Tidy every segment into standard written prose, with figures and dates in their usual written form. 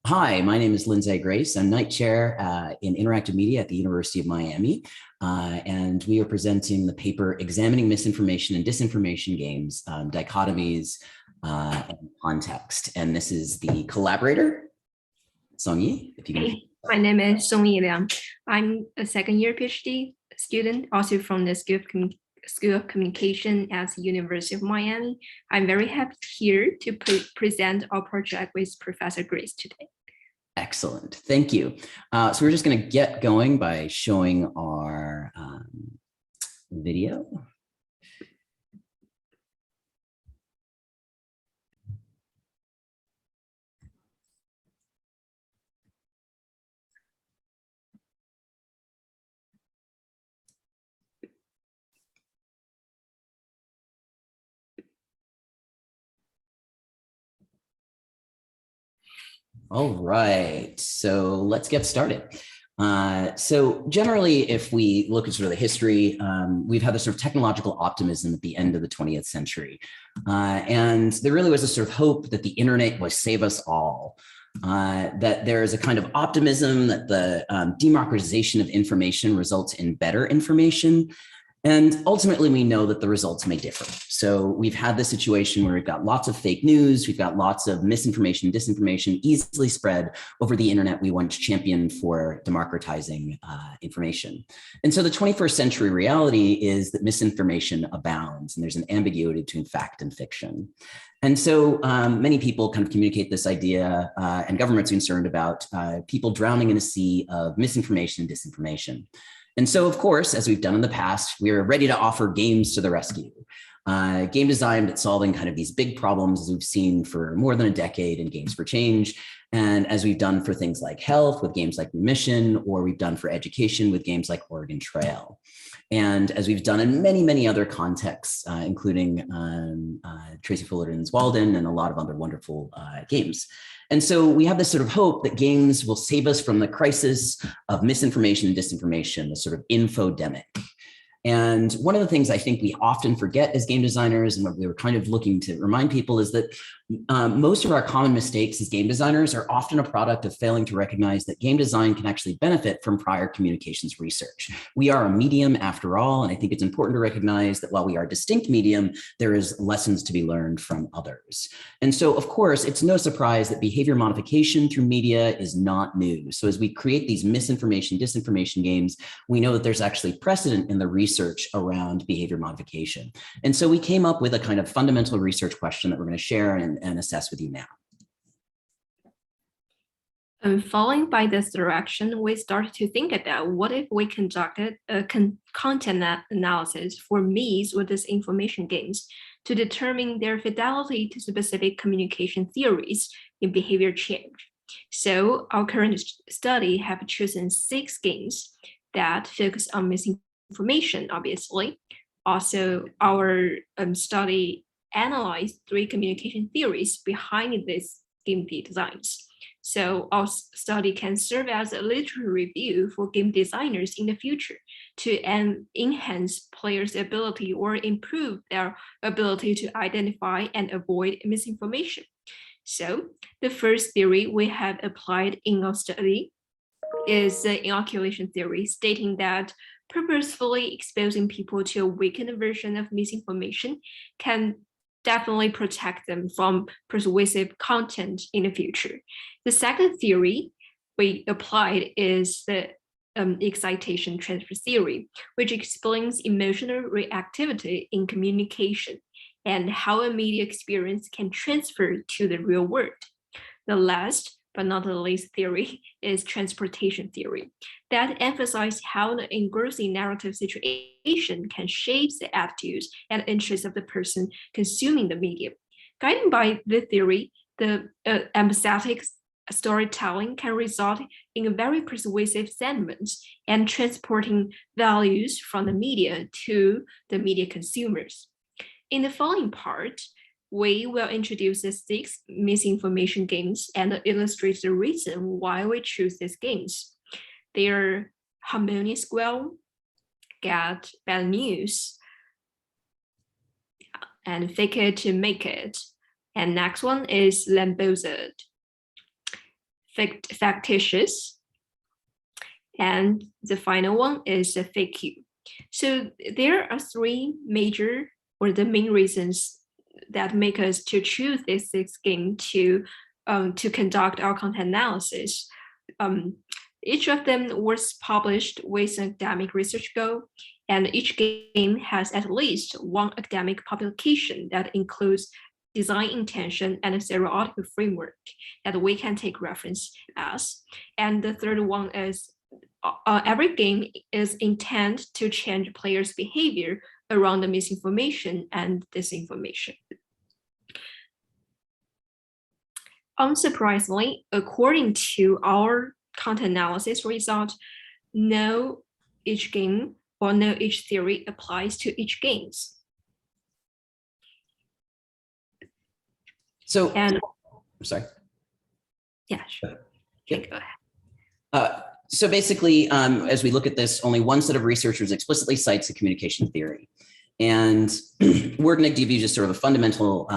Hi, my name is Lindsay Grace. I'm Knight Chair in Interactive Media at the University of Miami, and we are presenting the paper Examining Misinformation and Disinformation Games, Dichotomies and Context. And this is the collaborator, Songyi, if you can. Hey, my name is Songyi Liang. I'm a second-year PhD student, also from the School of Communication at the University of Miami. I'm very happy here to present our project with Professor Grace today. Excellent, thank you. So we're just going to get going by showing our video. All right, so let's get started. So generally, if we look at sort of the history, we've had this sort of technological optimism at the end of the 20th century. And there really was a sort of hope that the internet would save us all. That there is a kind of optimism that the democratization of information results in better information. And ultimately, we know that the results may differ. So we've had this situation where we've got lots of fake news, we've got lots of misinformation, disinformation easily spread over the internet we once championed for democratizing information. And so the 21st century reality is that misinformation abounds, and there's an ambiguity between fact and fiction. And so many people kind of communicate this idea, and governments are concerned about people drowning in a sea of misinformation and disinformation. And so, of course, as we've done in the past, we are ready to offer games to the rescue. Game designed at solving kind of these big problems as we've seen for more than a decade in Games for Change, and as we've done for things like health with games like Remission, or we've done for education with games like Oregon Trail. And as we've done in many, many other contexts, including Tracy Fullerton's Walden and a lot of other wonderful games. And so we have this sort of hope that games will save us from the crisis of misinformation and disinformation, the sort of infodemic. And one of the things I think we often forget as game designers, and what we were kind of looking to remind people, is that most of our common mistakes as game designers are often a product of failing to recognize that game design can actually benefit from prior communications research. We are a medium after all, and I think it's important to recognize that while we are a distinct medium, there is lessons to be learned from others. And so, of course, it's no surprise that behavior modification through media is not new. So as we create these misinformation, disinformation games, we know that there's actually precedent in the research around behavior modification. And so we came up with a kind of fundamental research question that we're going to share and assess with you now. Following by this direction, we started to think about what if we conducted a content analysis for myths or disinformation games to determine their fidelity to specific communication theories in behavior change. So our current study have chosen 6 games that focus on misinformation, obviously. Also, our study analyzed 3 communication theories behind these game designs. So our study can serve as a literature review for game designers in the future to enhance players' ability or improve their ability to identify and avoid misinformation. So the first theory we have applied in our study is the inoculation theory, stating that purposefully exposing people to a weakened version of misinformation can definitely protect them from pervasive content in the future. The second theory we applied is the excitation transfer theory, which explains emotional reactivity in communication and how a media experience can transfer to the real world. The last but not the least theory is transportation theory that emphasizes how the engrossing narrative situation can shape the attitudes and interests of the person consuming the media. Guided by the theory, the empathetic storytelling can result in a very persuasive sentiments and transporting values from the media to the media consumers. In the following part, we will introduce the 6 misinformation games and illustrate the reason why we choose these games. They are Harmonious Well, Get Bad News, and Fake It to Make It. And next one is Lambozed. factitious, and the final one is the fake you. So there are three major or the main reasons that make us to choose this game to conduct our content analysis. Each of them was published with an academic research goal, and each game has at least one academic publication that includes design intention and a theoretical framework that we can take reference as. And the third one is every game is intended to change players' behavior around the misinformation and disinformation. Unsurprisingly, according to our content analysis result, no each game or no each theory applies to each games. So, and I'm sorry. Yeah, sure. Okay, go ahead. So basically, as we look at this, only one set of researchers explicitly cites a communication theory. And we're going to give you just sort of a fundamental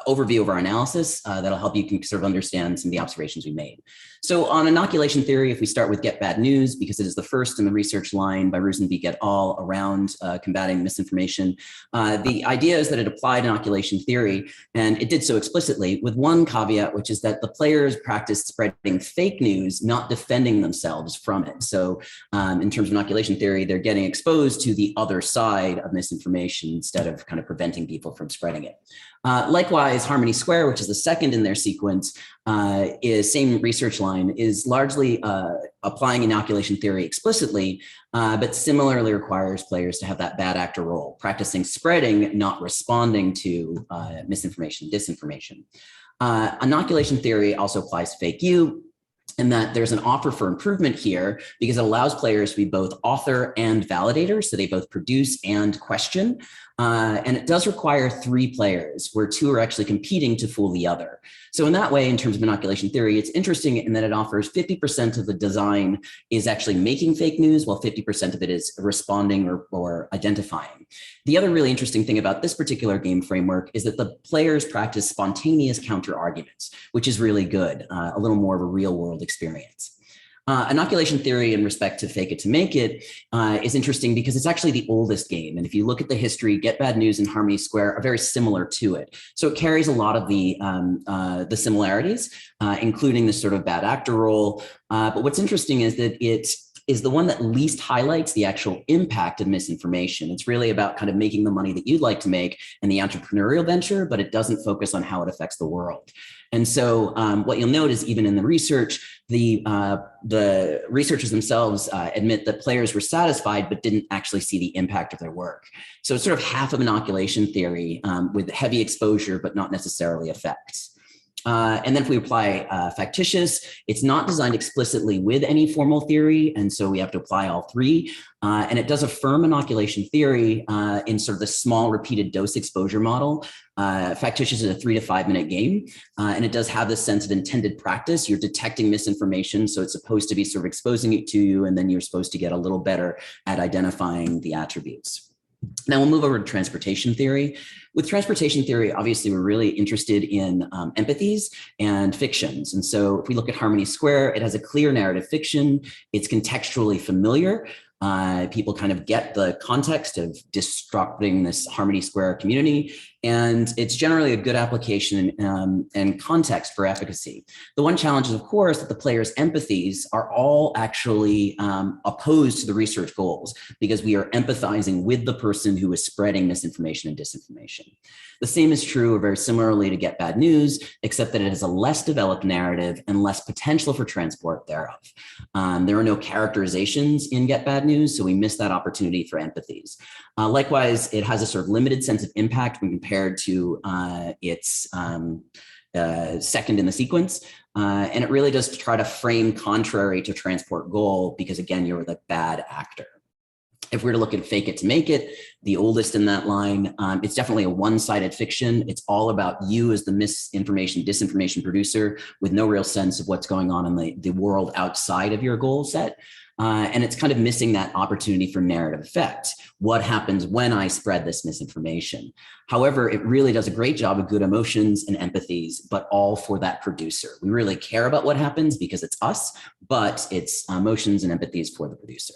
overview of our analysis that'll help you sort of understand some of the observations we made. So on inoculation theory, if we start with get bad news, because it is the first in the research line by Roozenbeck et al. Around combating misinformation, the idea is that it applied inoculation theory, and it did so explicitly with one caveat, which is that the players practiced spreading fake news, not defending themselves from it. So in terms of inoculation theory, they're getting exposed to the other side of misinformation instead of kind of preventing people from spreading it. Likewise, Harmony Square, which is the second in their sequence, is same research line, is largely applying inoculation theory explicitly, but similarly requires players to have that bad actor role, practicing spreading, not responding to misinformation, disinformation. Inoculation theory also applies to fake you, and that there's an offer for improvement here because it allows players to be both author and validator, so they both produce and question. And it does require 3 players, where 2 are actually competing to fool the other. So in that way, in terms of inoculation theory, it's interesting in that it offers 50% of the design is actually making fake news, while 50% of it is responding or identifying. The other really interesting thing about this particular game framework is that the players practice spontaneous counter arguments, which is really good, a little more of a real world experience. Inoculation theory in respect to fake it to make it is interesting because it's actually the oldest game. And if you look at the history, Get Bad News and Harmony Square are very similar to it. So it carries a lot of the similarities, including this sort of bad actor role. But what's interesting is that it is the one that least highlights the actual impact of misinformation. It's really about kind of making the money that you'd like to make and the entrepreneurial venture, but it doesn't focus on how it affects the world. And so what you'll note is even in the research, the researchers themselves admit that players were satisfied, but didn't actually see the impact of their work. So it's sort of half of inoculation theory with heavy exposure, but not necessarily effects. And then if we apply factitious, it's not designed explicitly with any formal theory. And so we have to apply all 3. And it does affirm inoculation theory in sort of the small repeated dose exposure model. Factitious is a 3 to 5 minute game. And it does have this sense of intended practice. You're detecting misinformation. So it's supposed to be sort of exposing it to you. And then you're supposed to get a little better at identifying the attributes. Now we'll move over to transportation theory. With transportation theory, obviously, we're really interested in empathies and fictions. And so if we look at Harmony Square, it has a clear narrative fiction. It's contextually familiar. People kind of get the context of disrupting this Harmony Square community. And it's generally a good application and context for efficacy. The one challenge is, of course, that the players' empathies are all actually opposed to the research goals because we are empathizing with the person who is spreading misinformation and disinformation. The same is true, or very similarly, to Get Bad News, except that it has a less developed narrative and less potential for transport thereof. There are no characterizations in Get Bad News, so we miss that opportunity for empathies. Likewise, it has a sort of limited sense of impact when compared to its second in the sequence. And it really does try to frame contrary to transport goal because, again, you're the bad actor. If we were to look at Fake It to Make It, the oldest in that line, it's definitely a one-sided fiction. It's all about you as the misinformation, disinformation producer with no real sense of what's going on in the world outside of your goal set. And it's kind of missing that opportunity for narrative effect. What happens when I spread this misinformation? However, it really does a great job of good emotions and empathies, but all for that producer. We really care about what happens because it's us, but it's emotions and empathies for the producer.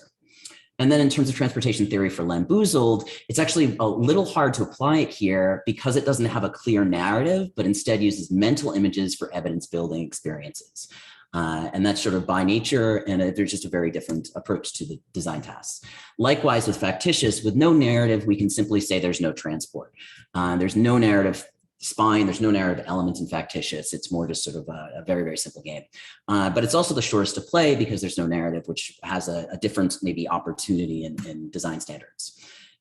And then in terms of transportation theory for Lamboozled, it's actually a little hard to apply it here because it doesn't have a clear narrative, but instead uses mental images for evidence building experiences. And that's sort of by nature, and there's just a very different approach to the design tasks. Likewise with factitious, with no narrative, we can simply say there's no transport. There's no narrative spine, there's no narrative elements in factitious. It's more just sort of a very, very simple game. But it's also the shortest to play because there's no narrative, which has a different maybe opportunity in design standards.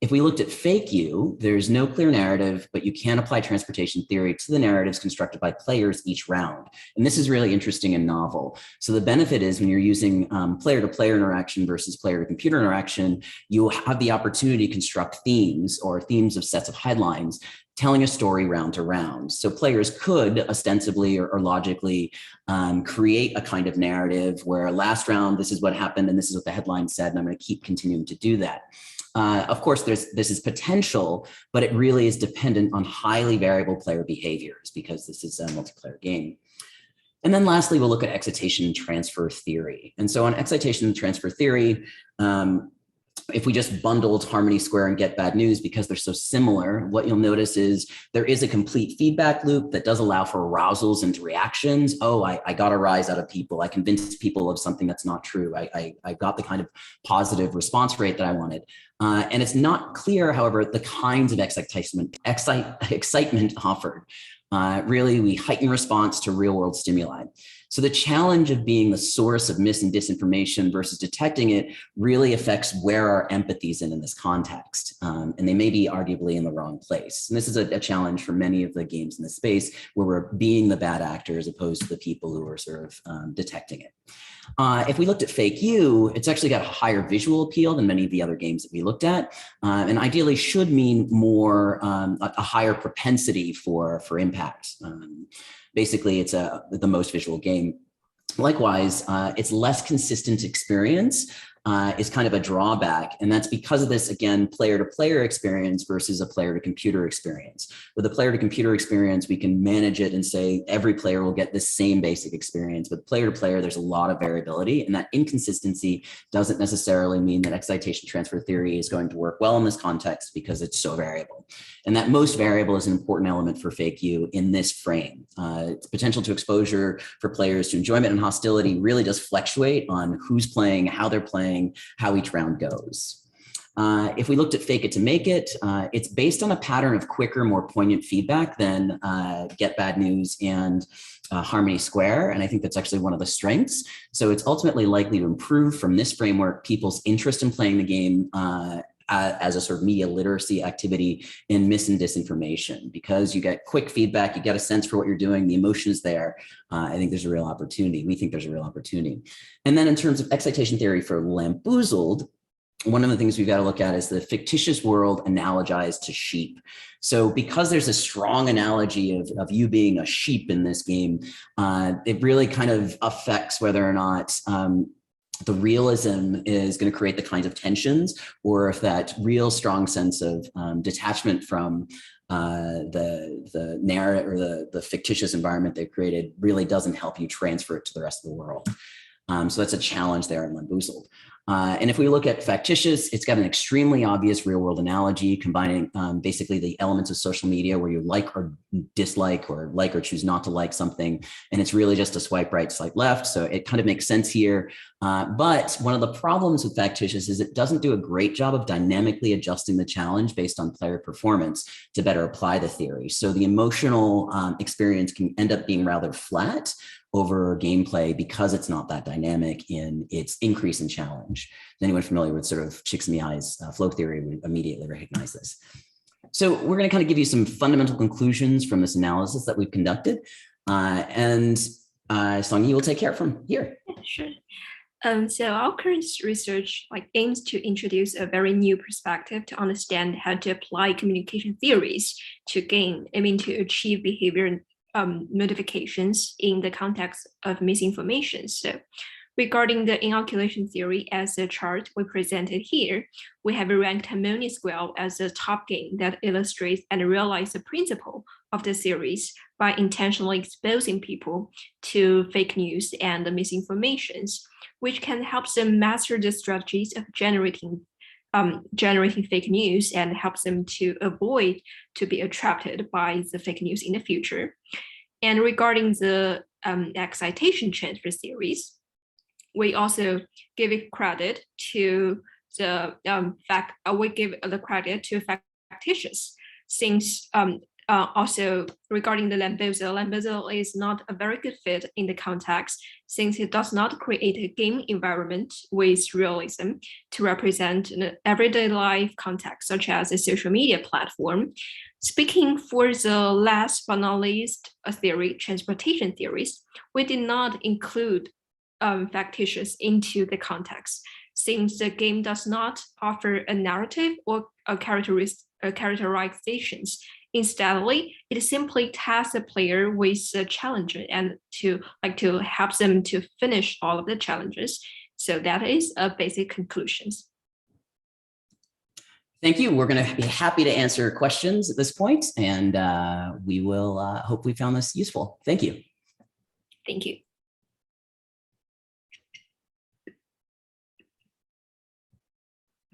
If we looked at fake you, there's no clear narrative, but you can apply transportation theory to the narratives constructed by players each round. And this is really interesting and novel. So the benefit is when you're using player-to-player interaction versus player-to-computer interaction, you have the opportunity to construct themes or themes of sets of headlines telling a story round to round. So players could ostensibly or logically create a kind of narrative where last round, this is what happened and this is what the headline said, and I'm going to keep continuing to do that. Of course, this is potential, but it really is dependent on highly variable player behaviors because this is a multiplayer game. And then lastly, we'll look at excitation and transfer theory. And so on excitation and transfer theory, if we just bundled Harmony Square and Get Bad News because they're so similar, what you'll notice is there is a complete feedback loop that does allow for arousals and reactions. Oh, I got a rise out of people. I convinced people of something that's not true. I got the kind of positive response rate that I wanted. And it's not clear, however, the kinds of excitement offered. Really, we heighten response to real world stimuli. So the challenge of being the source of mis and disinformation versus detecting it really affects where our empathy is in this context. And they may be arguably in the wrong place. And this is a challenge for many of the games in the space where we're being the bad actor as opposed to the people who are sort of detecting it. If we looked at fake you, it's actually got a higher visual appeal than many of the other games that we looked at, and ideally should mean more a higher propensity for impact. Basically, it's the most visual game. Likewise, it's less consistent experience is kind of a drawback. And that's because of this, again, player-to-player experience versus a player-to-computer experience. With a player-to-computer experience, we can manage it and say every player will get the same basic experience. But player-to-player, there's a lot of variability. And that inconsistency doesn't necessarily mean that excitation transfer theory is going to work well in this context because it's so variable. And that most variable is an important element for fake you in this frame. Its potential to exposure for players to enjoyment and hostility really does fluctuate on who's playing, how they're playing, how each round goes. If we looked at fake it to make it, it's based on a pattern of quicker, more poignant feedback than Get Bad News and Harmony Square. And I think that's actually one of the strengths. So it's ultimately likely to improve from this framework people's interest in playing the game as a sort of media literacy activity in mis and disinformation, because you get quick feedback, you get a sense for what you're doing, the emotion is there. I think there's a real opportunity. We think there's a real opportunity. And then in terms of excitation theory for Lamboozled, one of the things we've got to look at is the fictitious world analogized to sheep. So because there's a strong analogy of you being a sheep in this game, it really kind of affects whether or not the realism is going to create the kinds of tensions, or if that real strong sense of detachment from the narrative or the fictitious environment they've created really doesn't help you transfer it to the rest of the world. So that's a challenge there in Lamboozled. And if we look at factitious, it's got an extremely obvious real world analogy combining basically the elements of social media where you like or dislike or like or choose not to like something. And it's really just a swipe right, swipe left. So it kind of makes sense here. But one of the problems with factitious is it doesn't do a great job of dynamically adjusting the challenge based on player performance to better apply the theory. So the emotional experience can end up being rather flat over gameplay because it's not that dynamic in its increase in challenge. Anyone familiar with sort of Csikszentmihalyi's flow theory would immediately recognize this. So we're going to kind of give you some fundamental conclusions from this analysis that we've conducted. And Song Yi will take care from here. Yeah, sure. So our current research aims to introduce a very new perspective to understand how to apply communication theories to game, aiming to achieve behavior modifications in the context of misinformation. So Regarding the inoculation theory as the chart we presented here, we have ranked Harmonious Well as the top game that illustrates and realizes the principle of the series by intentionally exposing people to fake news and misinformations, which can help them master the strategies of generating fake news and helps them to avoid to be attracted by the fake news in the future. And regarding the excitation transfer series, we also give it credit to the we give the credit to factitious, since also regarding the Lambezel is not a very good fit in the context, since it does not create a game environment with realism to represent an everyday life context, such as a social media platform. Speaking for the last but not least theory, transportation theories, we did not include factitious into the context, since the game does not offer a narrative or a characterizations. Instead, it simply tasks the player with a challenge and to help them to finish all of the challenges. So that is a basic conclusions. Thank you. We're going to be happy to answer questions at this point, and we will hope we found this useful. Thank you. Thank you.